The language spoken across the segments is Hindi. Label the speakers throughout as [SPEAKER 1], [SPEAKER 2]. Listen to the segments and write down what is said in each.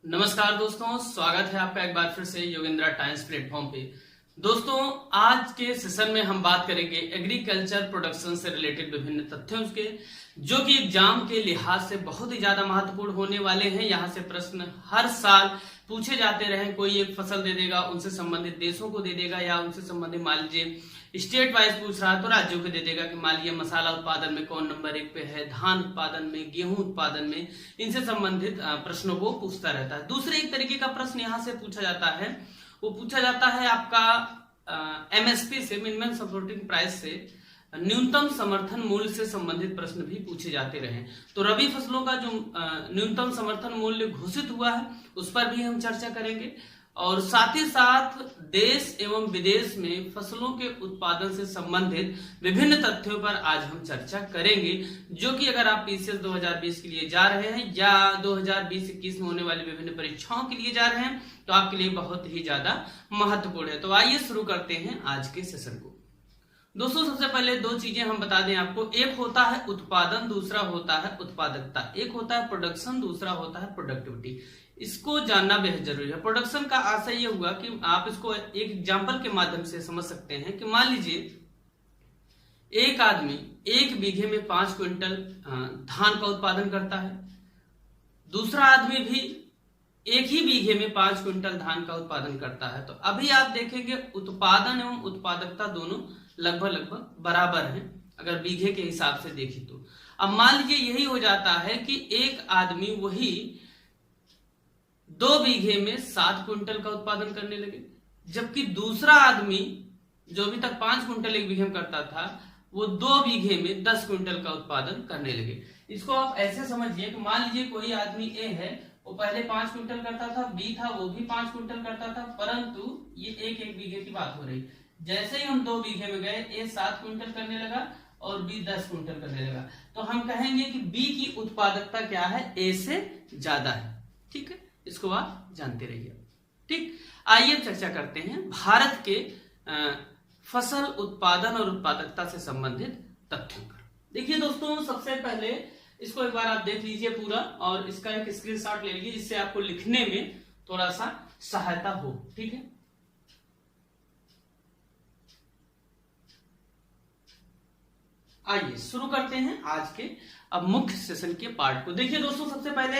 [SPEAKER 1] नमस्कार दोस्तों, स्वागत है आपका एक बार फिर से योगेंद्रा टाइम्स प्लेटफॉर्म पे। दोस्तों, आज के सेशन में हम बात करेंगे एग्रीकल्चर प्रोडक्शन से रिलेटेड विभिन्न तथ्यों के, जो कि एग्जाम के लिहाज से बहुत ही ज्यादा महत्वपूर्ण होने वाले हैं। यहाँ से प्रश्न हर साल पूछे जाते रहे। कोई एक फसल दे देगा, उनसे संबंधित देशों को दे देगा, या उनसे संबंधित मान लीजिए स्टेट वाइज पूछ रहा है तो राज्यों को दे देगा कि मान लीजिए मसाला उत्पादन में कौन नंबर 1 पे है, धान उत्पादन में, गेहूं उत्पादन में, इनसे संबंधित प्रश्नों को पूछता रहता है। दूसरे एक तरीके का प्रश्न यहाँ से पूछा जाता है, वो पूछा जाता है आपका एमएसपी से, मिनिमम सपोर्टिंग प्राइस से, न्यूनतम समर्थन मूल्य से संबंधित प्रश्न भी पूछे जाते रहे। तो रबी फसलों का जो न्यूनतम समर्थन मूल्य घोषित हुआ है उस पर भी हम चर्चा करेंगे, और साथ ही साथ देश एवं विदेश में फसलों के उत्पादन से संबंधित विभिन्न तथ्यों पर आज हम चर्चा करेंगे, जो कि अगर आप पीसीएस 2020 के लिए जा रहे हैं या 2020-21 में होने वाली विभिन्न परीक्षाओं के लिए जा रहे हैं तो आपके लिए बहुत ही ज्यादा महत्वपूर्ण है। तो आइए शुरू करते हैं आज के सेशन को। दोस्तों, सबसे पहले दो चीजें हम बता दें आपको। एक होता है उत्पादन, दूसरा होता है उत्पादकता। एक होता है प्रोडक्शन, दूसरा होता है प्रोडक्टिविटी। इसको जानना बेहद जरूरी है। प्रोडक्शन का आशय यह हुआ कि आप इसको एक एग्जांपल के माध्यम से समझ सकते हैं कि मान लीजिए एक आदमी 1 बीघे में 5 क्विंटल धान का उत्पादन करता है, दूसरा आदमी भी एक ही बीघे में 5 क्विंटल धान का उत्पादन करता है। तो अभी आप देखेंगे उत्पादन एवं उत्पादकता दोनों लगभग बराबर हैं अगर बीघे के हिसाब से देखें तो। अब मान लीजिए यही हो जाता है कि एक आदमी वही 2 बीघे में 7 क्विंटल का उत्पादन करने लगे, जबकि दूसरा आदमी जो अभी तक 5 क्विंटल एक बीघे में करता था वो 2 बीघे में 10 क्विंटल का उत्पादन करने लगे। इसको आप ऐसे समझिए कि मान लीजिए कोई आदमी ए है, वो पहले 5 क्विंटल करता था, बी था वो भी 5 क्विंटल करता था, परंतु ये एक बीघे की बात हो रही। जैसे ही हम 2 बीघे में गए, ए 7 क्विंटल करने लगा और बी 10 क्विंटल करने लगा, तो हम कहेंगे कि बी की उत्पादकता क्या है, ए से ज्यादा है। ठीक है, इसको आप जानते रहिए। ठीक, आइए चर्चा करते हैं भारत के फसल उत्पादन और उत्पादकता से संबंधित तथ्यों पर। देखिए दोस्तों, सबसे पहले इसको एक बार आप देख लीजिए पूरा, और इसका एक स्क्रीनशॉट ले लीजिए जिससे आपको लिखने में थोड़ा सा सहायता हो। ठीक है, आइए शुरू करते हैं आज के अब मुख्य सेशन के पार्ट को। देखिए दोस्तों, सबसे पहले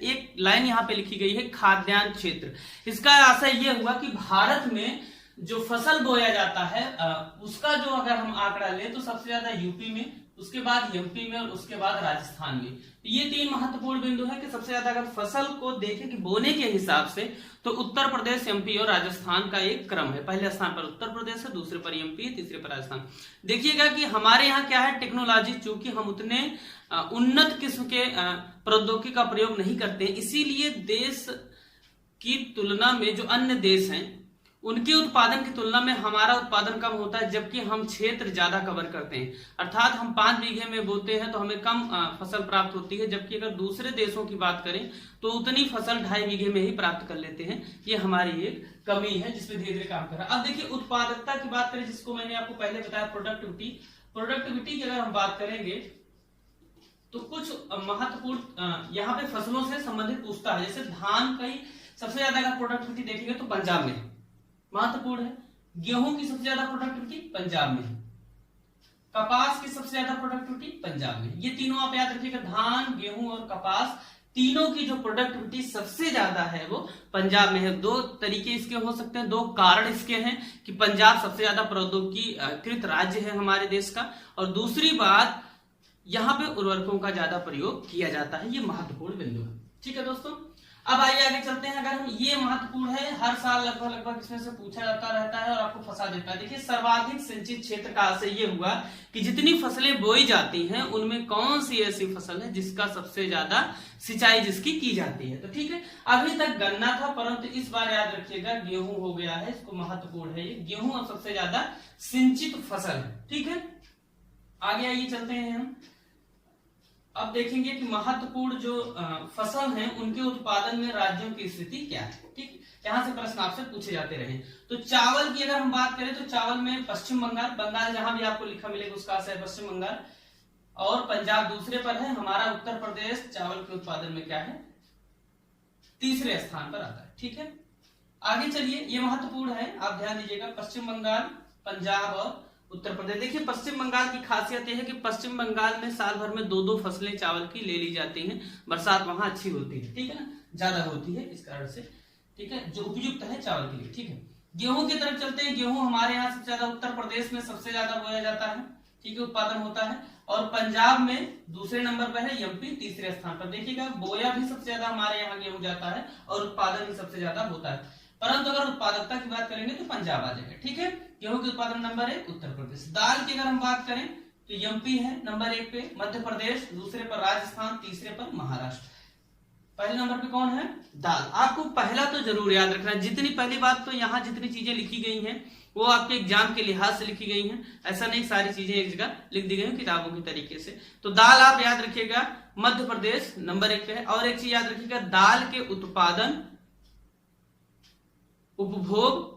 [SPEAKER 1] एक लाइन यहाँ पे लिखी गई है, खाद्यान्न क्षेत्र। इसका आशय यह हुआ कि भारत में जो फसल बोया जाता है उसका जो अगर हम आंकड़ा ले तो सबसे ज्यादा यूपी में, उसके बाद एमपी में और उसके बाद राजस्थान में। ये 3 महत्वपूर्ण बिंदु है कि सबसे ज्यादा अगर फसल को देखें कि बोने के हिसाब से तो उत्तर प्रदेश, एमपी और राजस्थान का एक क्रम है। पहले स्थान पर उत्तर प्रदेश है, दूसरे पर एमपी, तीसरे पर राजस्थान। देखिएगा कि हमारे यहाँ क्या है, टेक्नोलॉजी, चूंकि हम उतने उन्नत किस्म के प्रौद्योगिकी का प्रयोग नहीं करते, इसीलिए देश की तुलना में जो अन्य देश हैं उनके उत्पादन की तुलना में हमारा उत्पादन कम होता है, जबकि हम क्षेत्र ज्यादा कवर करते हैं। अर्थात हम 5 बीघे में बोते हैं तो हमें कम फसल प्राप्त होती है, जबकि अगर दूसरे देशों की बात करें तो उतनी फसल 2.5 बीघे में ही प्राप्त कर लेते हैं। ये हमारी एक कमी है जिसपे धीरे धीरे काम कर रहा है। अब देखिए उत्पादकता की बात करें, जिसको मैंने आपको पहले बताया प्रोडक्टिविटी की अगर हम बात करेंगे तो कुछ महत्वपूर्ण यहाँ पे फसलों से संबंधित पूछता है। जैसे धान की सबसे ज्यादा अगर प्रोडक्टिविटी देखेंगे तो पंजाब में महत्वपूर्ण है, गेहूं की सबसे ज्यादा प्रोडक्टिविटी पंजाब में है, कपास की सबसे ज्यादा प्रोडक्टिविटी पंजाब में। ये तीनों आप याद रखिएगा, धान, गेहूं और कपास, तीनों की जो प्रोडक्टिविटी सबसे ज्यादा है वो पंजाब में है। 2 तरीके इसके हो सकते हैं, 2 कारण इसके हैं कि पंजाब सबसे ज्यादा प्रौद्योगिकीकृत राज्य है हमारे देश का, और दूसरी बात यहाँ पे उर्वरकों का ज्यादा प्रयोग किया जाता है। ये महत्वपूर्ण बिंदु है। ठीक है दोस्तों, अब आइए आगे चलते हैं। अगर हम ये महत्वपूर्ण है, हर साल लगभग इसमें से पूछा जाता रहता है और आपको फंसा देता है। देखिए, सर्वाधिक सिंचित क्षेत्र का आशय ये हुआ कि जितनी फसलें बोई जाती हैं उनमें कौन सी ऐसी फसल है जिसका सबसे ज्यादा सिंचाई जिसकी की जाती है। तो ठीक है, अभी तक गन्ना था, परंतु इस बार याद रखिएगा गेहूं हो गया है। इसको महत्वपूर्ण है, ये गेहूं अब सबसे ज्यादा सिंचित फसल है। ठीक है, आगे आइए चलते हैं हम। अब देखेंगे कि महत्वपूर्ण जो फसल हैं उनके उत्पादन में राज्यों की स्थिति क्या है। ठीक, यहाँ से प्रश्न आपसे पूछे जाते रहे। तो चावल की अगर हम बात करें तो चावल में पश्चिम बंगाल जहां भी आपको लिखा मिलेगा उसका आशय पश्चिम बंगाल, और पंजाब दूसरे पर है। हमारा उत्तर प्रदेश चावल के उत्पादन में क्या है, तीसरे स्थान पर आता है। ठीक है, आगे चलिए, ये महत्वपूर्ण है, आप ध्यान दीजिएगा। पश्चिम बंगाल, पंजाब और उत्तर प्रदेश। देखिए पश्चिम बंगाल की खासियत यह है कि पश्चिम बंगाल में साल भर में 2-2 फसलें चावल की ले ली जाती हैं। बरसात वहां अच्छी होती है, ठीक है ना, ज्यादा होती है इस कारण से, ठीक है, जो उपयुक्त है चावल के लिए। ठीक है, गेहूं की तरफ चलते हैं। गेहूं हमारे यहाँ सबसे ज्यादा उत्तर प्रदेश में सबसे ज्यादा बोया जाता है, ठीक है, उत्पादन होता है। और पंजाब में दूसरे नंबर पर है, एमपी तीसरे स्थान पर। देखिएगा बोया भी सबसे ज्यादा हमारे यहाँ गेहूं जाता है और उत्पादन भी सबसे ज्यादा होता है, परंतु अगर उत्पादकता की बात करेंगे तो पंजाब आ जाएगा। ठीक है, गेहूं के उत्पादन नंबर 1 उत्तर प्रदेश। दाल की अगर हम बात करें तो एमपी है नंबर 1 पे, मध्य प्रदेश दूसरे पर, राजस्थान तीसरे पर, महाराष्ट्र। पहले नंबर पे कौन है? दाल। आपको पहला तो जरूर याद रखना है। जितनी पहली बात तो यहाँ जितनी चीजें लिखी गई हैं वो आपके एग्जाम के लिहाज से लिखी गई हैं, ऐसा नहीं सारी चीजें एक जगह लिख दी गई हैं किताबों की तरीके से। तो दाल आप याद रखिएगा, मध्य प्रदेश नंबर 1 पे है। और एक चीज याद रखिएगा, दाल के उत्पादन, उपभोग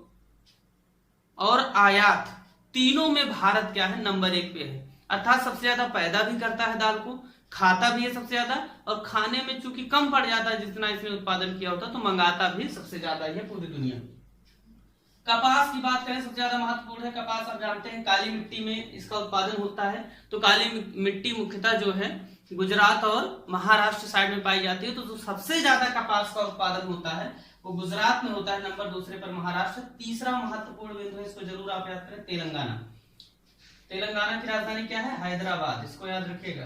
[SPEAKER 1] और आयात तीनों में भारत क्या है? नंबर 1 पे है। अर्थात सबसे ज्यादा पैदा भी करता है दाल को, खाता भी है सबसे ज्यादा, और खाने में चूंकि कम पड़ जाता है जितना इसने उत्पादन किया होता तो मंगाता भी सबसे ज्यादा है पूरी दुनिया में। कपास की बात करें, सबसे ज्यादा महत्वपूर्ण है कपास। आप जानते हैं काली मिट्टी में इसका उत्पादन होता है। तो काली मिट्टी मुख्यतः जो है गुजरात और महाराष्ट्र साइड में पाई जाती है। तो जो सबसे ज्यादा कपास का उत्पादन होता है वो गुजरात में होता है, नंबर दूसरे पर महाराष्ट्र। तीसरा महत्वपूर्ण बिंदु है, इसको जरूर आप याद करें, तेलंगाना। तेलंगाना की राजधानी क्या है? हैदराबाद, इसको याद रखिएगा।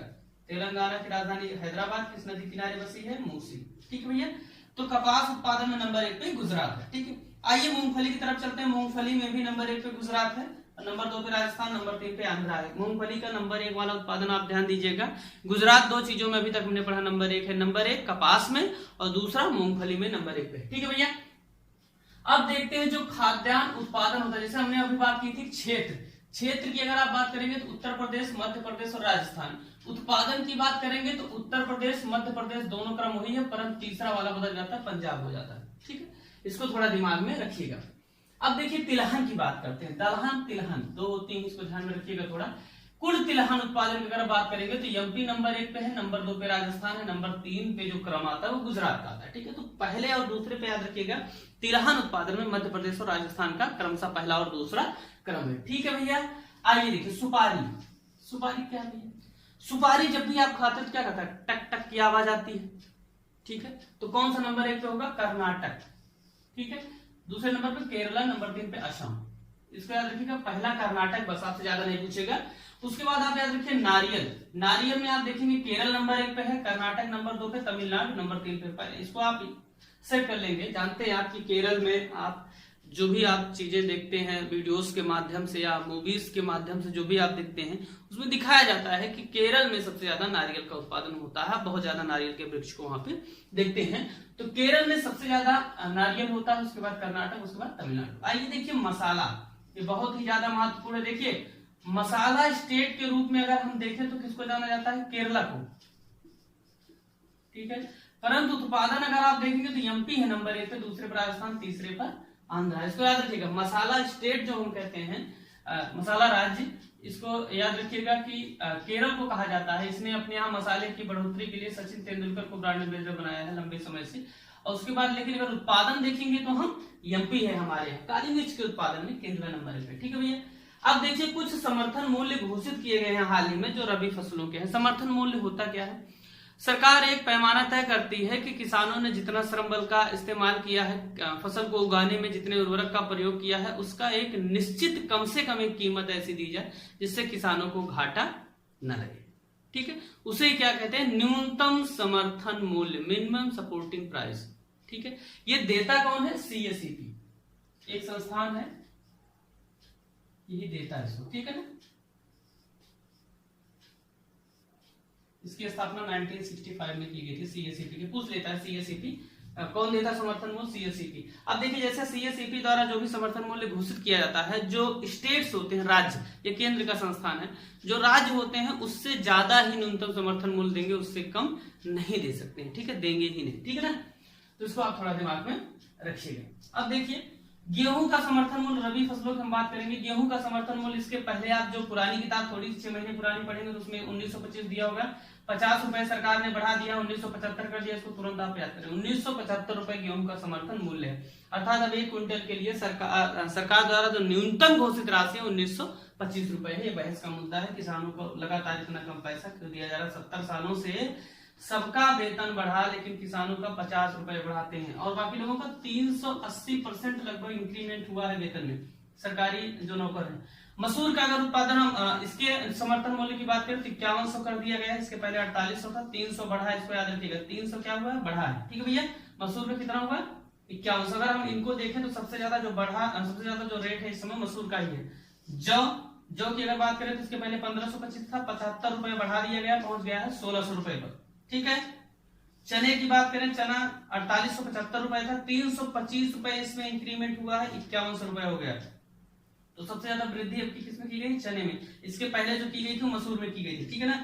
[SPEAKER 1] तेलंगाना की राजधानी हैदराबाद, किस नदी किनारे बसी है? मूसी। ठीक है भैया, तो कपास उत्पादन में नंबर 1 पे गुजरात है। ठीक है, आइए मूंगफली की तरफ चलते हैं। मूंगफली में भी नंबर 1 पे गुजरात है, नंबर 2 पे राजस्थान, नंबर 3 पे आंध्रा है। मूंगफली का नंबर 1 वाला उत्पादन आप ध्यान दीजिएगा। गुजरात 2 चीजों में अभी तक हमने पढ़ा नंबर 1 है, नंबर 1 कपास में और दूसरा मूंगफली में नंबर 1 पे। ठीक है भैया, अब देखते हैं जो खाद्यान्न उत्पादन होता है, जैसे हमने अभी बात की थी क्षेत्र की अगर आप बात करेंगे तो उत्तर प्रदेश, मध्य प्रदेश और राजस्थान। उत्पादन की बात करेंगे तो उत्तर प्रदेश, मध्य प्रदेश दोनों क्रम वही है, परंतु तीसरा वाला बदल जाता है, पंजाब हो जाता है। ठीक है, इसको थोड़ा दिमाग में रखिएगा। अब देखिए तिलहन की बात करते हैं। दलहन, तिलहन 2, 3 इसको ध्यान में रखिएगा थोड़ा। कुल तिलहन उत्पादन की अगर बात करेंगे तो एमपी नंबर 1 पे है, नंबर 2 पे राजस्थान है, नंबर 3 पे जो क्रम आता है वो गुजरात का आता है। ठीक है, तो पहले और दूसरे पे याद रखिएगा, तिलहन उत्पादन में मध्य प्रदेश और राजस्थान का क्रमशः पहला और दूसरा क्रम है। ठीक है भैया, आइए देखिए सुपारी। सुपारी क्या है? सुपारी जब भी आप खाते हो तो क्या कहता है? टक टक की आवाज आती है। ठीक है, तो कौन सा नंबर 1 पे होगा? कर्नाटक। ठीक है, दूसरे नंबर पे केरला, नंबर 3 पे असम। इसको याद रखिएगा, पहला कर्नाटक, बस आपसे ज्यादा नहीं पूछेगा। उसके बाद आप याद रखिए नारियल। नारियल में आप देखेंगे केरल नंबर 1 पे है, कर्नाटक नंबर 2 पे, तमिलनाडु नंबर 3 पे। इसको आप सेट कर लेंगे। जानते हैं आप कि केरल में आप जो भी आप चीजें देखते हैं वीडियोस के माध्यम से या मूवीज के माध्यम से, जो भी आप देखते हैं उसमें दिखाया जाता है कि केरल में सबसे ज्यादा नारियल का उत्पादन होता है। बहुत ज्यादा नारियल के वृक्ष को वहां पे देखते हैं। तो केरल में सबसे ज्यादा नारियल होता है, उसके बाद कर्नाटक, उसके बाद तमिलनाडु। आइए देखिए मसाला, ये बहुत ही ज्यादा महत्वपूर्ण है। देखिए मसाला स्टेट के रूप में अगर हम देखें तो किसको जाना जाता है? केरला को। ठीक है, परंतु उत्पादन अगर आप देखेंगे तो एमपी है नंबर 1 पे, दूसरे पर राजस्थान, तीसरे पर आंध्रा। इसको याद रखिएगा, मसाला स्टेट जो हम कहते हैं, मसाला राज्य, इसको याद रखिएगा कि केरल को कहा जाता है। इसने अपने यहाँ मसाले की बढ़ोतरी के लिए सचिन तेंदुलकर को ब्रांड एम्बेसडर बनाया है लंबे समय से। और उसके बाद लेकिन अगर उत्पादन देखेंगे तो हम एमपी है हमारे यहाँ। काली मिर्च के उत्पादन में केरला नंबर 1 पे। ठीक है भैया, अब देखिए कुछ समर्थन मूल्य घोषित किए गए हैं हाल ही में जो रबी फसलों के हैं। समर्थन मूल्य होता क्या है? सरकार एक पैमाना तय करती है कि किसानों ने जितना श्रम बल का इस्तेमाल किया है, फसल को उगाने में जितने उर्वरक का प्रयोग किया है, उसका एक निश्चित कम से कम एक कीमत ऐसी दी जाए जिससे किसानों को घाटा न लगे। ठीक है, उसे क्या कहते हैं? न्यूनतम समर्थन मूल्य, मिनिमम सपोर्टिंग प्राइस। ठीक है, ये देता कौन है? सीएसीपी, एक संस्थान है, यही देता है इसको। ठीक है ना, इसकी स्थापना 1965 में की गई थी सीएसीपी की। पूछ लेता है सीएसीपी कौन देता है समर्थन मूल्य? सीएसीपी। अब देखिए जैसे सीएसीपी द्वारा जो भी समर्थन मूल्य घोषित किया जाता है, जो स्टेट्स होते हैं, राज्य, ये केंद्र का संस्थान है, जो राज्य होते हैं उससे ज्यादा ही न्यूनतम समर्थन मूल्य देंगे, उससे कम नहीं दे सकते हैं। ठीक है, देंगे ही नहीं। ठीक है ना, तो इसको आप थोड़ा दिमाग में रखिएगा। अब देखिए गेहूं का समर्थन मूल्य, रबी फसलों की हम बात करेंगे। गेहूं का समर्थन मूल्य, इसके पहले आप जो पुरानी किताब थोड़ी 6 महीने पुरानी पढ़ेंगे तो उसमें 1925 दिया होगा। ₹50 सरकार ने बढ़ा दिया, 1975 कर दिया, इसको तुरंत आप याद करें। 1975 रुपए गेहूं का समर्थन मूल्य है, अर्थात अब 1 क्विंटल के लिए सरकार द्वारा जो न्यूनतम घोषित राशि है 1925 रुपए है। ये बहस का मुद्दा है, किसानों को लगातार इतना कम पैसा क्यों दिया जा रहा है। 70 सालों से सबका वेतन बढ़ा, लेकिन किसानों का 50 रुपए बढ़ाते हैं, और बाकी लोगों का 380% लगभग इंक्रीमेंट हुआ है वेतन में, सरकारी जो नौकर है। मसूर का अगर उत्पादन हम इसके समर्थन मूल्य की बात करें तो 5100 कर दिया गया है, इसके पहले 4800 था, 300 बढ़ा है, इसको याद रखिएगा, 300 क्या हुआ है, बढ़ा है। ठीक है भैया, मसूर में कितना हुआ, 5100। अगर हम इनको देखें तो सबसे ज्यादा जो बढ़ा, सबसे ज्यादा जो रेट है इस समय मसूर का ही है। जौ की अगर बात करें तो इसके पहले 1525 था, 75 रुपए बढ़ा दिया गया, पहुंच गया है 1600 रुपए पर। ठीक है, चने की बात करें, चना 4875 रुपए था, 325 रुपए इसमें इंक्रीमेंट हुआ है, 5100 रुपए हो गया। तो सबसे ज्यादा वृद्धि अब किसमें की गई, चने में। इसके पहले जो की गई थी मसूर में की गई थी। ठीक है ना।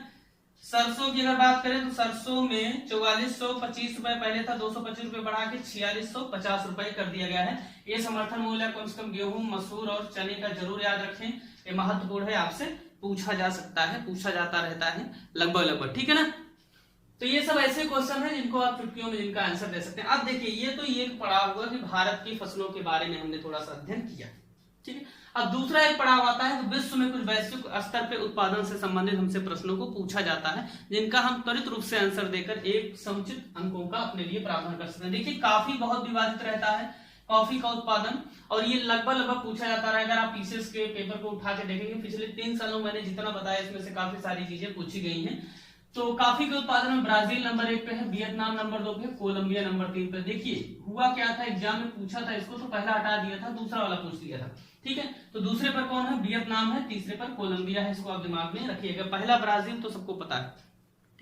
[SPEAKER 1] सरसों की अगर बात करें तो सरसों में 4425 रुपए पहले था, 225 रुपए बढ़ा के 4650 रुपए कर दिया गया है। ये समर्थन मूल्य कम से कम गेहूं, मसूर और चने का जरूर याद रखें, ये महत्वपूर्ण है, आपसे पूछा जा सकता है, पूछा जाता रहता है लगभग। ठीक है ना। तो ये सब ऐसे क्वेश्चन है जिनको आप चुटकियों में जिनका आंसर दे सकते हैं। अब देखिए, ये तो ये पड़ाव हुआ कि भारत की फसलों के बारे में हमने थोड़ा सा अध्ययन किया। ठीक है, अब दूसरा एक पड़ाव आता है तो विश्व में कुछ वैश्विक स्तर पे उत्पादन से संबंधित हमसे प्रश्नों को पूछा जाता है, जिनका हम त्वरित रूप से आंसर देकर एक समुचित अंकों का अपने लिए प्रावधान कर सकते हैं। देखिए, काफी बहुत विवादित रहता है कॉफी का उत्पादन, और ये लगभग पूछा जाता है। अगर आप पीसीएस के पेपर को उठा के देखेंगे, पिछले 3 सालों मैंने जितना बताया इसमें से काफी सारी चीजें पूछी गई हैं। तो कॉफी के उत्पादन में ब्राजील नंबर 1 पे है, वियतनाम नंबर 2 पे, कोलंबिया नंबर 3 पे। देखिए हुआ क्या था, एग्जाम में पूछा था इसको तो पहला हटा दिया था, दूसरा वाला पूछ लिया था। ठीक है, तो दूसरे पर कौन है, वियतनाम है, तीसरे पर कोलंबिया है, इसको आप दिमाग में रखिएगा। पहला ब्राजील तो सबको पता है।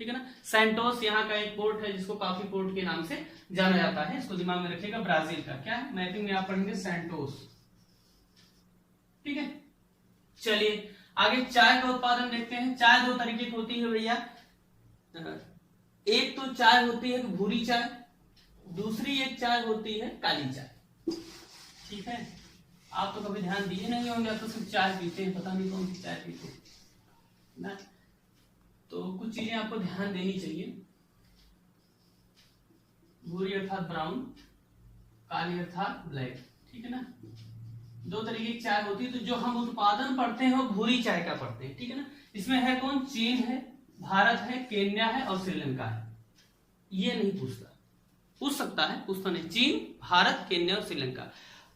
[SPEAKER 1] ठीक है ना। सैंटोस यहाँ का एक पोर्ट है जिसको कॉफी पोर्ट के नाम से जाना जाता है, इसको दिमाग में रखिएगा। ब्राजील का क्या मैपिंग में आप पढ़ेंगे, सैंटोस। ठीक है, चलिए आगे चाय का उत्पादन देखते हैं। चाय 2 तरीके की होती है भैया, एक तो चाय होती है भूरी चाय, दूसरी एक चाय होती है काली चाय। ठीक है, आप तो कभी ध्यान दिए नहीं होंगे, आप तो सिर्फ चाय पीते हैं, पता नहीं कौन सी चाय पीते ना। तो कुछ चीजें आपको ध्यान देनी चाहिए। भूरी अर्थात ब्राउन, काली अर्थात ब्लैक। ठीक है ना, 2 तरीके की चाय होती है। तो जो हम उत्पादन पढ़ते हैं वो भूरी चाय का पढ़ते हैं। ठीक है ना, इसमें है कौन, चीन है, भारत है, केन्या है और श्रीलंका है। ये नहीं पूछता, पूछ सकता है, पूछता नहीं। चीन, भारत, केन्या और श्रीलंका।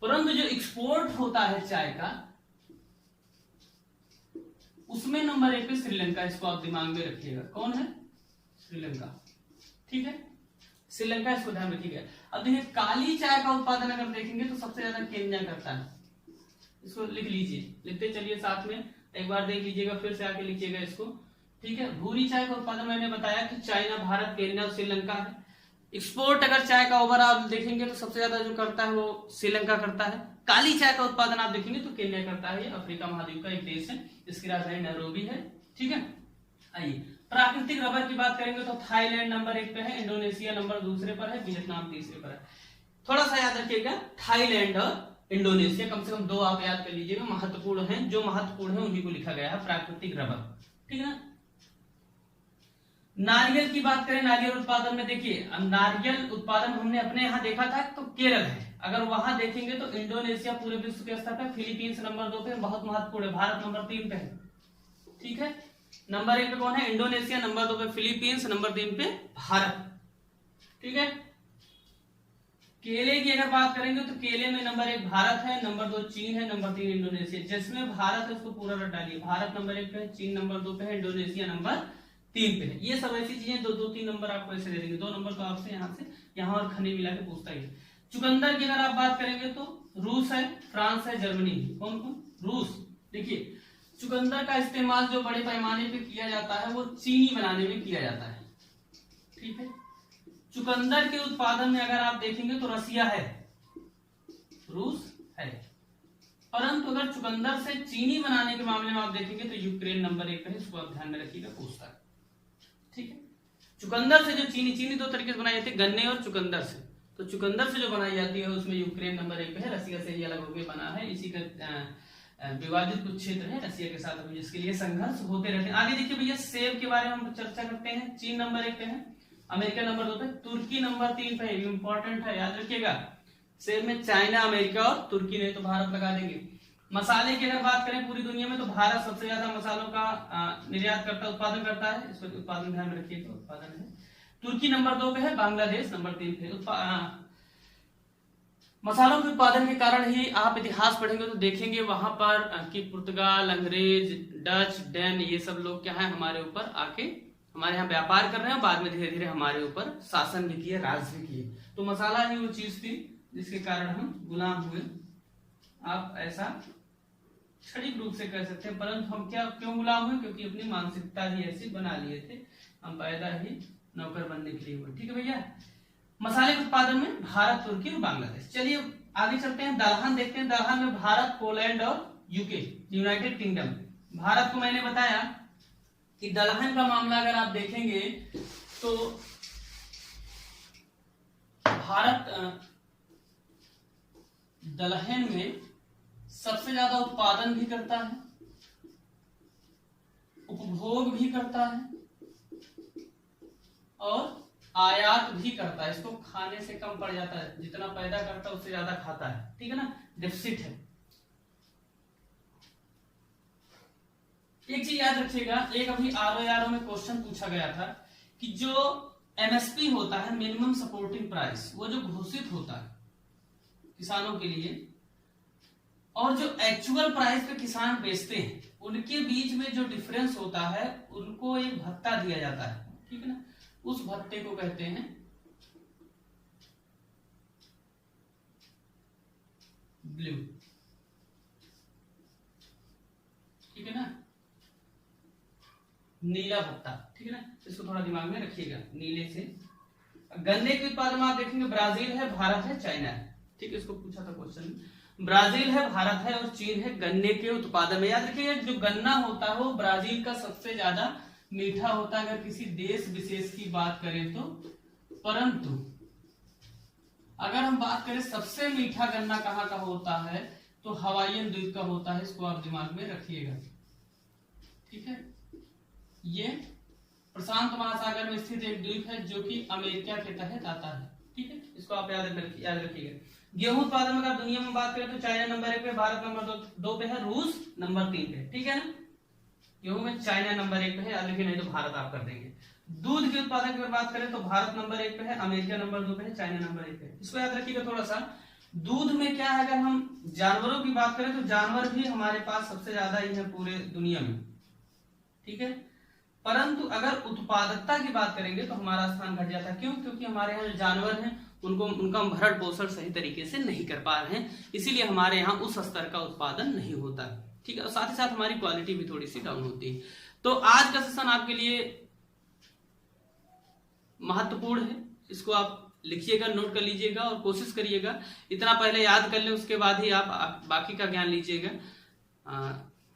[SPEAKER 1] परंतु जो एक्सपोर्ट होता है चाय का, उसमें नंबर 1 पे श्रीलंका, इसको आप दिमाग में रखिएगा। कौन है, श्रीलंका। ठीक है, श्रीलंका, इसको ध्यान रखिएगा। अब देखिए, काली चाय का उत्पादन अगर देखेंगे तो सबसे ज्यादा केन्या करता है, इसको लिख लीजिए, लिखते चलिए साथ में, एक बार देख लीजिएगा, फिर से आके लिखिएगा इसको। ठीक है, भूरी चाय का उत्पादन मैंने बताया कि चाइना, भारत, केन्या और श्रीलंका है। एक्सपोर्ट अगर चाय का ओवरऑल देखेंगे तो सबसे ज्यादा जो करता है वो श्रीलंका करता है। काली चाय का उत्पादन आप देखेंगे तो केन्या करता है। ये अफ्रीका महाद्वीप का एक देश है, इसकी राजधानी नैरोबी है। ठीक है, आइए प्राकृतिक रबर की बात करेंगे तो थाईलैंड नंबर 1 पे है, इंडोनेशिया नंबर 2 पर है, वियतनाम तीसरे पर है। थोड़ा सा याद रखिएगा, थाईलैंड और इंडोनेशिया कम से कम 2 आप याद कर लीजिएगा, महत्वपूर्ण है। जो महत्वपूर्ण है उन्हीं को लिखा गया है, प्राकृतिक रबर। ठीक है ना। नारियल की बात करें, नारियल उत्पादन में देखिए, अब नारियल उत्पादन हमने अपने यहाँ देखा था तो केरल है। अगर वहां देखेंगे तो इंडोनेशिया पूरे विश्व के स्तर पर, फिलीपींस नंबर 2 पे, बहुत महत्वपूर्ण है, भारत नंबर 3 पे है। ठीक है, नंबर 1 पे कौन है, इंडोनेशिया, नंबर 2 पे फिलीपींस, नंबर 3 पे भारत। ठीक है, केले की अगर बात करेंगे तो केले में नंबर 1 भारत है, नंबर 2 चीन है, नंबर 3 इंडोनेशिया। जिसमें भारत है उसको पूरा रट डालिए, भारत नंबर 1 पे है, चीन नंबर 2 पे है, इंडोनेशिया नंबर 3 पे है। ये सब ऐसी चीजें 2-2-3 नंबर आपको ऐसे दे देंगे, 2 नंबर तो आपसे यहाँ और खने मिला के पूछता ही। चुकंदर की अगर आप बात करेंगे तो रूस है, फ्रांस है, जर्मनी। कौन कौन, रूस। देखिए, चुकंदर का इस्तेमाल जो बड़े पैमाने पे किया जाता है वो चीनी बनाने में किया जाता है। ठीक है, चुकंदर के उत्पादन में अगर आप देखेंगे तो रसिया है, रूस है। परंतु अगर चुकंदर से चीनी बनाने के मामले में आप देखेंगे तो यूक्रेन नंबर 1 पे है, इसको आप ध्यान में रखिएगा, पूछता है। ठीक है, चुकंदर से जो चीनी 2 तरीके से बनाई जाती है, गन्ने और चुकंदर से। तो चुकंदर से जो बनाई जाती है उसमें यूक्रेन नंबर 1 पे है, रसिया से ये अलग होकर बना है। इसी का विवादित कुछ क्षेत्र है रसिया के साथ, अभी जिसके लिए संघर्ष होते रहते हैं। आगे देखिए भैया सेब के बारे में हम चर्चा करते हैं। चीन नंबर 1 पे है, अमेरिका नंबर 2 पे, तुर्की नंबर 3 पे, इंपॉर्टेंट है याद रखिएगा। सेब में चाइना, अमेरिका और तुर्की, नहीं तो भारत लगा देंगे। मसाले की अगर बात करें पूरी दुनिया में तो भारत सबसे ज्यादा मसालों का निर्यात करता, उत्पादन करता है, इस पर उत्पादन ध्यान में रखिएगा, उत्पादन है। तुर्की नंबर 2 पे है, बांग्लादेश नंबर 3 पे। मसालों के उत्पादन के कारण ही आप इतिहास पढ़ेंगे तो देखेंगे वहां पर कि पुर्तगाल, अंग्रेज, डच, डैन, ये सब लोग क्या है हमारे ऊपर आके हमारे यहाँ व्यापार कर रहे हैं, बाद में धीरे धीरे हमारे ऊपर शासन भी किए, राज भी किए। तो मसाला ही वो चीज थी जिसके कारण हम गुलाम हुए। आप ऐसा क्षणिक रूप से कह सकते हैं, परंतु हम क्यों गुलाम हुए? क्योंकि अपनी मानसिकता ही ऐसी बना लिए थे, हम पैदा ही नौकर बनने के लिए हुए। ठीक है भैया। मसाले के उत्पादन में भारत, तुर्की और बांग्लादेश। चलिए आगे चलते हैं, दलहन देखते हैं। दलहन में भारत, पोलैंड और यूके, यूनाइटेड किंगडम। भारत को मैंने बताया कि दलहन का मामला अगर आप देखेंगे तो भारत दलहन में सबसे ज्यादा उत्पादन भी करता है, उपभोग भी करता है और आयात भी करता है। इसको खाने से कम पड़ जाता है, जितना पैदा करता है उससे ज्यादा खाता है। ठीक है ना, डेफिसिट है। एक चीज याद रखिएगा, एक अभी आरओ में क्वेश्चन पूछा गया था कि जो एमएसपी होता है, मिनिमम सपोर्टिंग प्राइस, वो जो घोषित होता है किसानों के लिए और जो एक्चुअल प्राइस पे किसान बेचते हैं, उनके बीच में जो डिफरेंस होता है उनको एक भत्ता दिया जाता है। ठीक है ना, उस भत्ते को कहते हैं ब्लू। ठीक है ना, नीला भत्ता। ठीक है ना, इसको थोड़ा दिमाग में रखिएगा, नीले से। गन्ने के उत्पादन में आप देखेंगे ब्राजील है, भारत है, चाइना है। ठीक है, इसको पूछा था क्वेश्चन, ब्राजील है, भारत है और चीन है गन्ने के उत्पादन में। याद रखिएगा जो गन्ना होता है वो ब्राजील का सबसे ज्यादा मीठा होता है अगर किसी देश विशेष की बात करें तो, परंतु अगर हम बात करें सबसे मीठा गन्ना कहाँ का होता है तो हवाईयन द्वीप का होता है। इसको आप दिमाग में रखिएगा। ठीक है, ये प्रशांत महासागर में स्थित एक द्वीप है जो कि अमेरिका के तहत आता है। ठीक है, इसको आप याद रखिएगा। गेहूं उत्पादन में अगर दुनिया में बात करें तो चाइना नंबर 1 पे, भारत नंबर 2 पे है, रूस नंबर 3 पे। ठीक है ना, गेहूं में चाइना नंबर 1 पे है, लेकिन नहीं तो भारत आप कर देंगे। दूध के उत्पादन की बात करें तो भारत नंबर 1 पे है, अमेरिका नंबर 2 पे है, चाइना नंबर 1 पे है। इसको याद रखिएगा थोड़ा सा। दूध में क्या है, अगर हम जानवरों की बात करें तो जानवर भी हमारे पास सबसे ज्यादा ही है पूरे दुनिया में। ठीक है, परंतु अगर उत्पादकता की बात करेंगे तो हमारा स्थान घट जाता है। क्यों? क्योंकि हमारे यहाँ जो जानवर हैं उनका भरण पोषण सही तरीके से नहीं कर पा रहे हैं, इसीलिए हमारे यहाँ उस स्तर का उत्पादन नहीं होता। ठीक है, और साथ ही साथ हमारी क्वालिटी भी थोड़ी सी डाउन होती है। तो आज का सेशन आपके लिए महत्वपूर्ण है, इसको आप लिखिएगा, नोट कर लीजिएगा और कोशिश करिएगा इतना पहले याद कर लें, उसके बाद ही आप बाकी का ज्ञान लीजिएगा।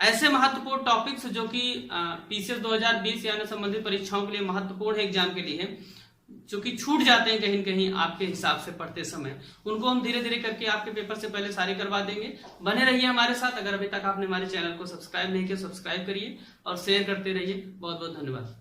[SPEAKER 1] ऐसे महत्वपूर्ण टॉपिक्स जो कि पीसीएस 2020 यानी संबंधित परीक्षाओं के लिए महत्वपूर्ण एग्जाम के लिए है, जो कि छूट जाते हैं कहीं न कहीं आपके हिसाब से पढ़ते समय, उनको हम धीरे धीरे करके आपके पेपर से पहले सारे करवा देंगे। बने रहिए हमारे साथ। अगर अभी तक आपने हमारे चैनल को सब्सक्राइब नहीं किया, सब्सक्राइब करिए और शेयर करते रहिए। बहुत बहुत धन्यवाद।